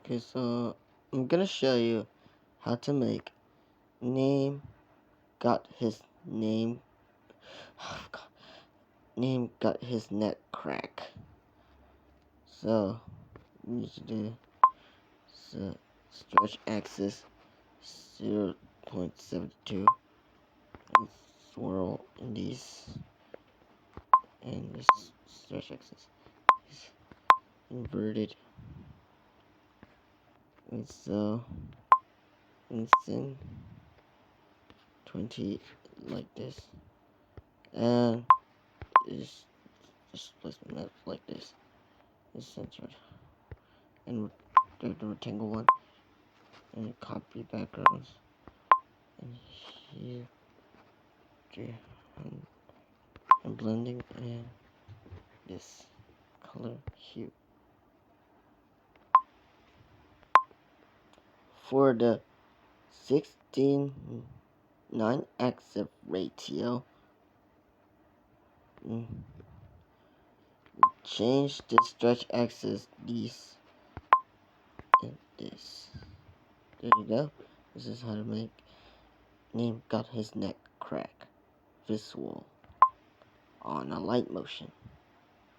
Okay, so I'm gonna show you how to make name got his name oh, God. Name got his neck crack. So you need to do stretch axis 0.72 and swirl in these, and this stretch axis is inverted, and so it's in 20 like this, and it's just placement that like this is censored, and the rectangle one, and copy backgrounds, and here, there, and blending, and this color hue. For the 16:9 ratio, change the stretch axis these and this. There you go. This is how to make name got his neck crack visual on Alight motion.